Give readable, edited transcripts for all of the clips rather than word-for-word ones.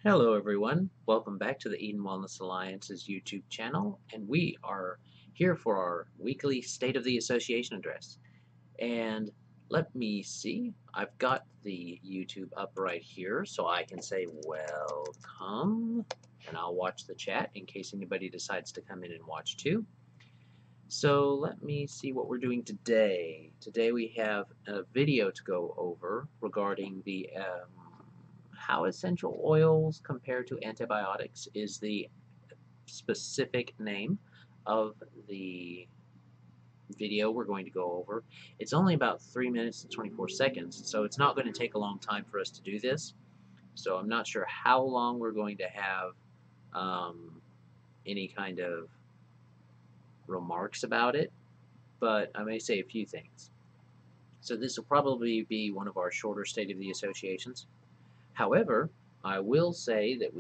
Hello, everyone. Welcome back to the Eden Wellness Alliance's YouTube channel, and we are here for our weekly State of the Association address. And let me see, I've got the YouTube up right here, so I can say welcome, and I'll watch the chat in case anybody decides to come in and watch too. So let me see what we're doing today. Today we have a video to go over regarding the how essential oils compare to antibiotics is the specific name of the video we're going to go over. It's only about 3 minutes and 24 seconds, so it's not going to take a long time for us to do this. So I'm not sure how long we're going to have any kind of remarks about it, but I may say a few things. So this will probably be one of our shorter State of the Associations. However, I will say that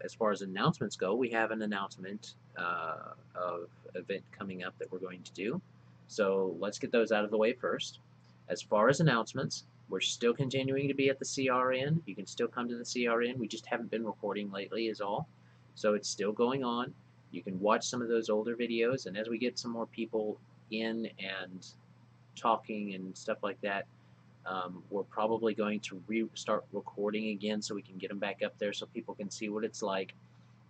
as far as announcements go, we have an announcement of event coming up that we're going to do. So let's get those out of the way first. As far as announcements, we're still continuing to be at the CRN. You can still come to the CRN. We just haven't been recording lately is all. So it's still going on. You can watch some of those older videos, and as we get some more people in and talking and stuff like that, we're probably going to start recording again so we can get them back up there so people can see what it's like.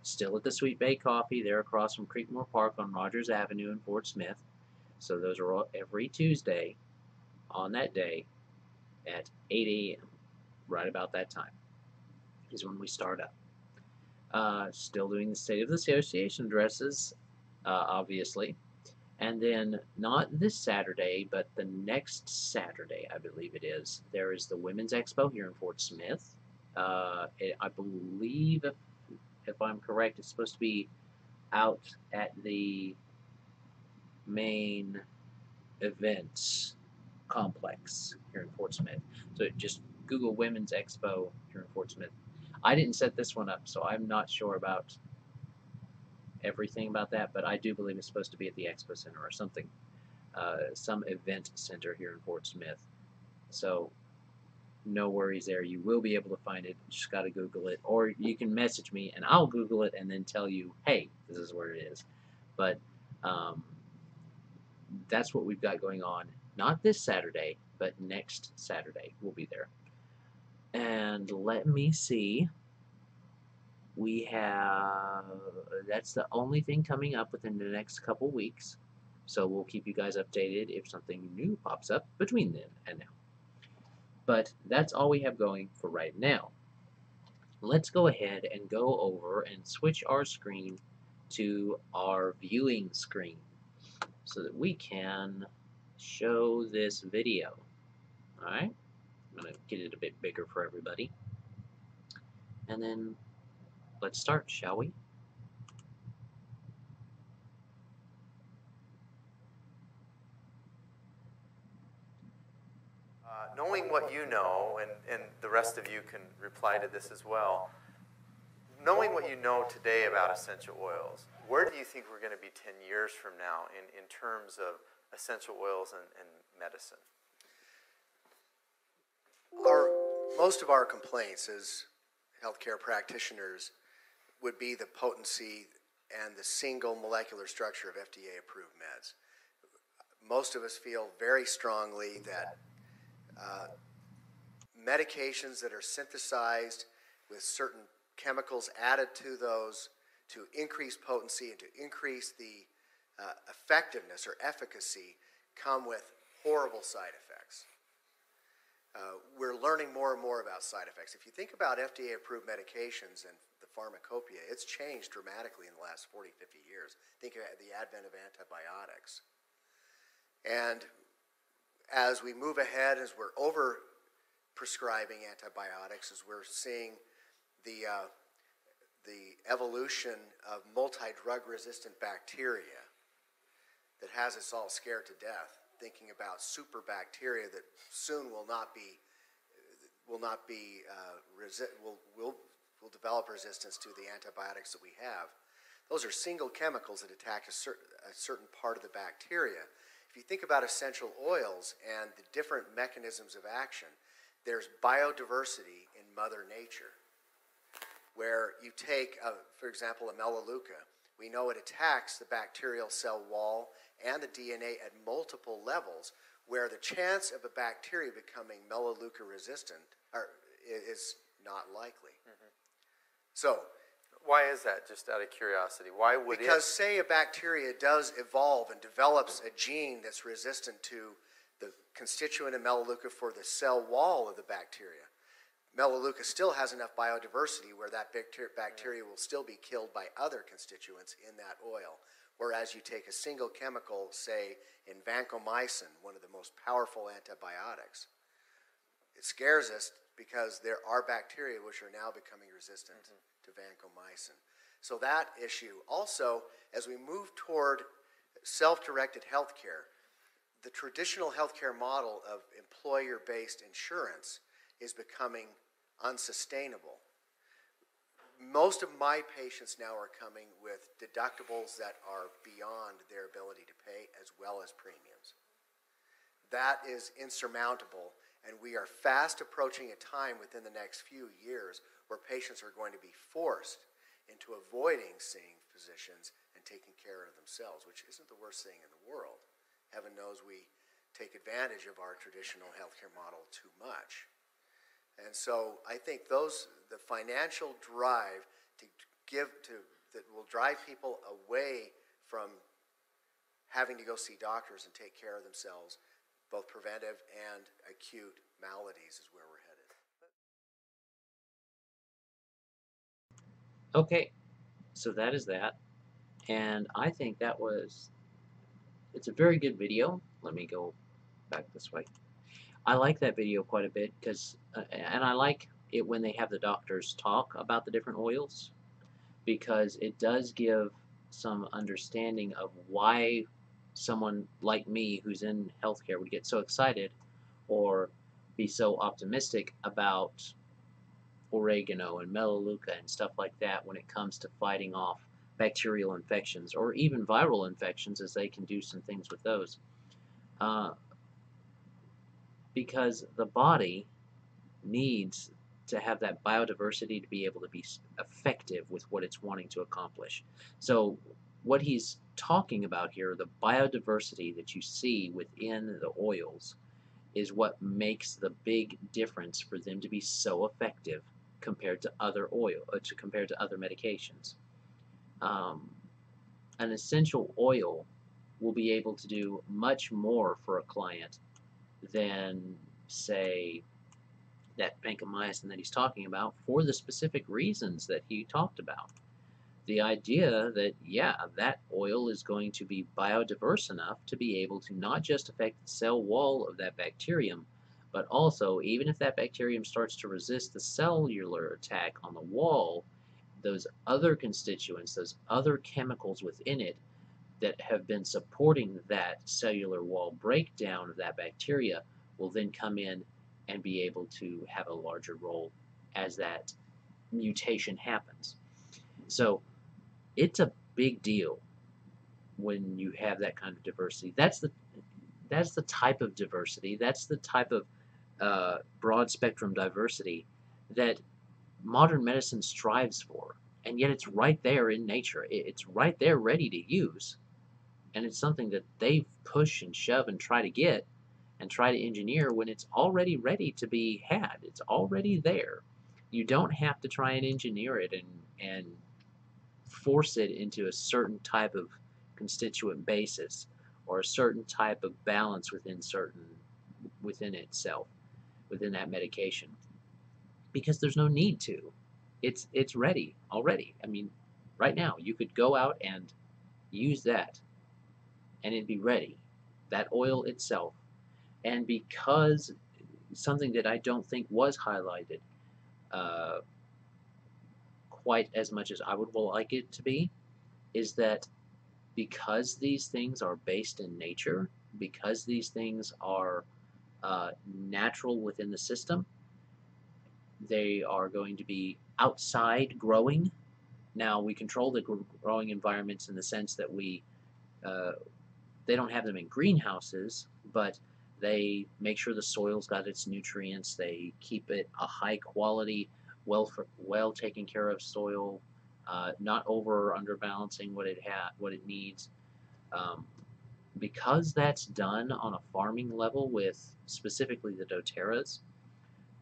Still at the Sweet Bay Coffee, there across from Creekmore Park on Rogers Avenue in Fort Smith. So those are all every Tuesday on that day at 8 a.m. Right about that time is when we start up. Still doing the State of the Association addresses, obviously. And then not this Saturday, but the next Saturday, I believe it is, there is the Women's Expo here in Fort Smith. I believe, if I'm correct, it's supposed to be out at the main events complex here in Fort Smith. So just Google Women's Expo here in Fort Smith. I didn't set this one up, so I'm not sure about everything about that, but I do believe it's supposed to be at the Expo Center or something, some event center here in Fort Smith. So no worries there. You will be able to find it. Just got to Google it, or you can message me and I'll Google it and then tell you, hey, this is where it is. But that's what we've got going on. Not this Saturday, but next Saturday we'll be there. And let me see. We have, that's the only thing coming up within the next couple weeks. So we'll keep you guys updated if something new pops up between then and now. But that's all we have going for right now. Let's go ahead and go over and switch our screen to our viewing screen so that we can show this video. Alright, I'm going to get it a bit bigger for everybody. And then let's start, shall we? Knowing what you know, and the rest of you can reply to this as well, knowing what you know today about essential oils, where do you think we're going to be 10 years from now in terms of essential oils and medicine? Most of our complaints as healthcare practitioners would be the potency and the single molecular structure of FDA-approved meds. Most of us feel very strongly that medications that are synthesized with certain chemicals added to those to increase potency and to increase the effectiveness or efficacy come with horrible side effects. We're learning more and more about side effects. If you think about FDA-approved medications and the pharmacopoeia, it's changed dramatically in the last 40, 50 years. Think of the advent of antibiotics. And as we move ahead, as we're over-prescribing antibiotics, as we're seeing the evolution of multi-drug-resistant bacteria that has us all scared to death, thinking about super bacteria that soon will develop resistance to the antibiotics that we have. Those are single chemicals that attack a certain part of the bacteria. If you think about essential oils and the different mechanisms of action, there's biodiversity in Mother Nature. where you take, for example, a melaleuca. We know it attacks the bacterial cell wall and the DNA at multiple levels, where the chance of a bacteria becoming melaleuca resistant is not likely. So, why is that, just out of curiosity? Why would because say a bacteria does evolve and develops a gene that's resistant to the constituent of melaleuca for the cell wall of the bacteria, melaleuca still has enough biodiversity where that bacteria will still be killed by other constituents in that oil. Whereas you take a single chemical, say in vancomycin, one of the most powerful antibiotics, it scares us because there are bacteria which are now becoming resistant to vancomycin. So that issue. Also, as we move toward self-directed healthcare, the traditional healthcare model of employer-based insurance is becoming unsustainable. Most of my patients now are coming with deductibles that are beyond their ability to pay, as well as premiums. That is insurmountable, and we are fast approaching a time within the next few years where patients are going to be forced into avoiding seeing physicians and taking care of themselves, which isn't the worst thing in the world. Heaven knows we take advantage of our traditional healthcare model too much. And so I think the financial drive that will drive people away from having to go see doctors and take care of themselves, both preventive and acute maladies, is where we're headed. Okay, so that is that. And I think it's a very good video. Let me go back this way. I like that video quite a bit because, and I like it when they have the doctors talk about the different oils, because it does give some understanding of why someone like me who's in healthcare would get so excited or be so optimistic about oregano and melaleuca and stuff like that when it comes to fighting off bacterial infections or even viral infections, as they can do some things with those. Uh, because the body needs to have that biodiversity to be able to be effective with what it's wanting to accomplish. So what he's talking about here, the biodiversity that you see within the oils, is what makes the big difference for them to be so effective compared to other compared to other medications. Um, an essential oil will be able to do much more for a client than, say, that vancomycin that he's talking about, for the specific reasons that he talked about. The idea that, yeah, that oil is going to be biodiverse enough to be able to not just affect the cell wall of that bacterium, but also, even if that bacterium starts to resist the cellular attack on the wall, those other constituents, those other chemicals within it that have been supporting that cellular wall breakdown of that bacteria will then come in and be able to have a larger role as that mutation happens. So it's a big deal when you have that kind of diversity. That's the type of diversity. That's the type of broad spectrum diversity that modern medicine strives for, and yet it's right there in nature. It's right there ready to use, and it's something that they push and shove and try to get and try to engineer when it's already ready to be had. It's already there. You don't have to try and engineer it and force it into a certain type of constituent basis or a certain type of balance within itself, within that medication, because there's no need to. It's ready already. I mean, right now you could go out and use that and it'd be ready, that oil itself. And because something that I don't think was highlighted uh, quite as much as I would like it to be, is that because these things are based in nature, because these things are natural within the system, they are going to be outside growing. Now, we control the growing environments in the sense that uh, they don't have them in greenhouses, but they make sure the soil's got its nutrients. They keep it a high quality well taken care of soil, not over or under balancing what it needs. Um, because that's done on a farming level with specifically the doTERRAs,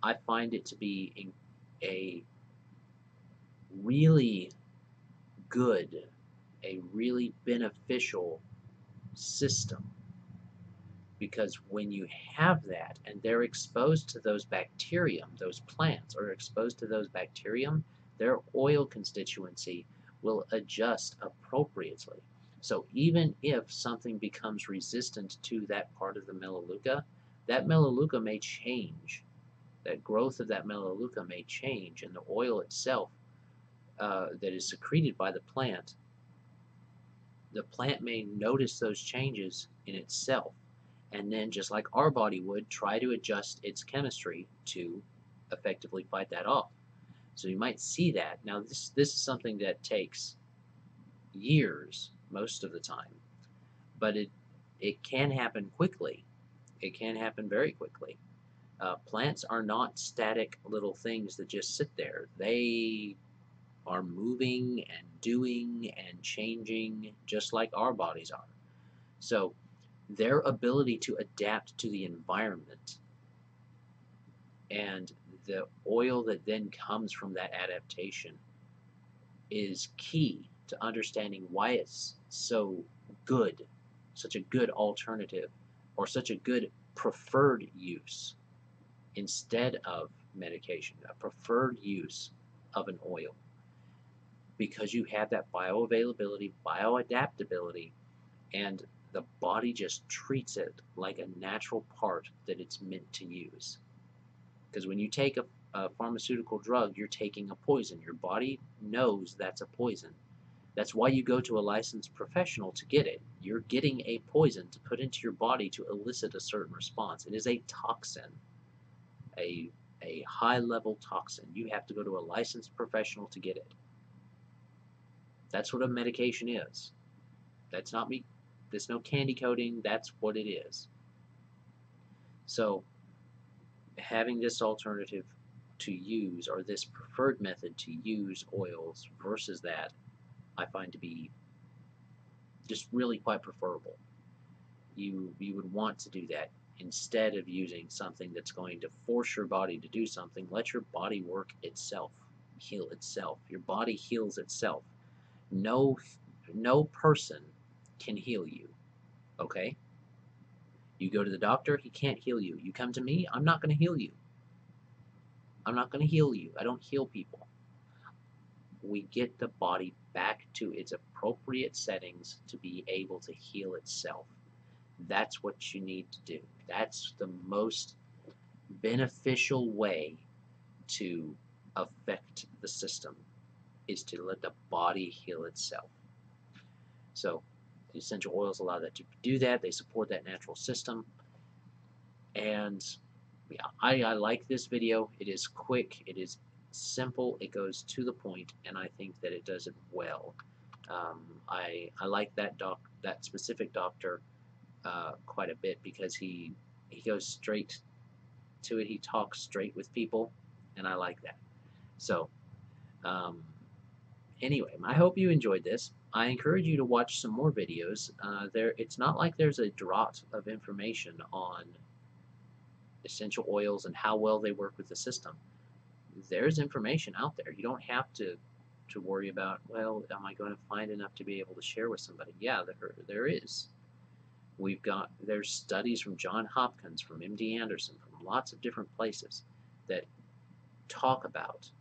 I find it to be a really good, a really beneficial system, because when you have that and they're exposed to those bacterium, those plants are exposed to those bacterium, their oil constituency will adjust appropriately. So even if something becomes resistant to that part of the melaleuca, that melaleuca may change. That growth of that melaleuca may change, and the oil itself that is secreted by the plant may notice those changes in itself, and then just like our body would, try to adjust its chemistry to effectively fight that off. So you might see that. Now this is something that takes years most of the time, but it can happen quickly. It can happen very quickly. Plants are not static little things that just sit there. They are moving and doing and changing just like our bodies are. So their ability to adapt to the environment and the oil that then comes from that adaptation is key to understanding why it's so good, such a good alternative, or such a good preferred use instead of medication, a preferred use of an oil, because you have that bioavailability, bioadaptability, and the body just treats it like a natural part that it's meant to use. Because when you take a pharmaceutical drug, you're taking a poison. Your body knows that's a poison. That's why you go to a licensed professional to get it. You're getting a poison to put into your body to elicit a certain response. It is a toxin, a, a high level toxin. You have to go to a licensed professional to get it. That's what a medication is. That's not me. There's no candy coating. That's what it is. So having this alternative to use, or this preferred method to use oils versus that, I find to be just really quite preferable. You would want to do that instead of using something that's going to force your body to do something. Let your body work itself, heal itself. Your body heals itself. No, no person can heal you. Okay? You go to the doctor, he can't heal you. You come to me, I'm not going to heal you. I'm not going to heal you. I don't heal people. We get the body back to its appropriate settings to be able to heal itself. That's what you need to do. That's the most beneficial way to affect the system, is to let the body heal itself. So the essential oils allow that to do that. They support that natural system. And yeah, I like this video. It is quick, it is simple, it goes to the point, and I think that it does it well. I like that specific doctor quite a bit, because he goes straight to it. He talks straight with people, and I like that. So um, anyway, I hope you enjoyed this. I encourage you to watch some more videos. It's not like there's a drought of information on essential oils and how well they work with the system. There's information out there. You don't have to worry about, well, am I going to find enough to be able to share with somebody? Yeah, there is. There's studies from Johns Hopkins, from MD Anderson, from lots of different places that talk about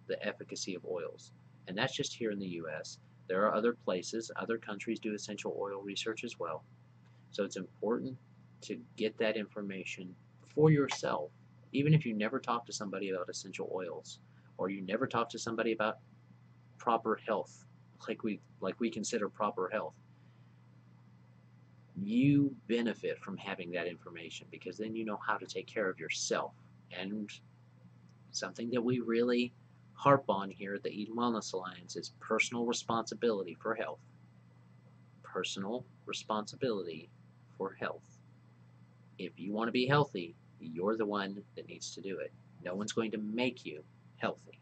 the efficacy of oils. And that's just here in the US. There are other places, other countries do essential oil research as well. So it's important to get that information for yourself, even if you never talk to somebody about essential oils, or you never talk to somebody about proper health, like we consider proper health. You benefit from having that information, because then you know how to take care of yourself. And something that we really harp on here at the Eden Wellness Alliance is personal responsibility for health. Personal responsibility for health. If you want to be healthy, you're the one that needs to do it. No one's going to make you healthy.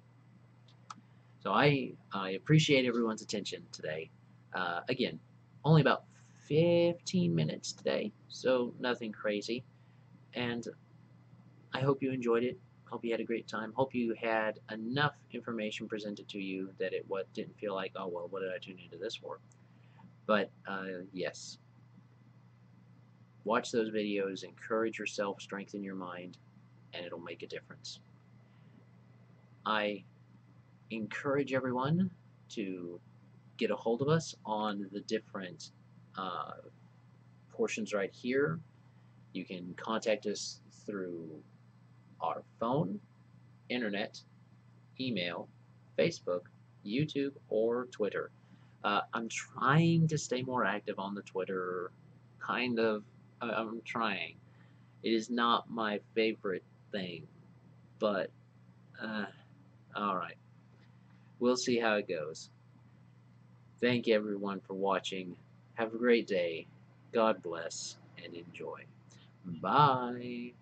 So I appreciate everyone's attention today. Again, only about 15 minutes today, so nothing crazy. And I hope you enjoyed it. Hope you had a great time. Hope you had enough information presented to you that it didn't feel like, oh, well, what did I tune into this for? But yes, watch those videos, encourage yourself, strengthen your mind, and it'll make a difference. I encourage everyone to get a hold of us on the different uh, portions right here. You can contact us through our phone, internet, email, Facebook, YouTube, or Twitter. I'm trying to stay more active on the Twitter. Kind of. I'm trying. It is not my favorite thing, but uh, all right. We'll see how it goes. Thank everyone for watching. Have a great day. God bless and enjoy. Bye.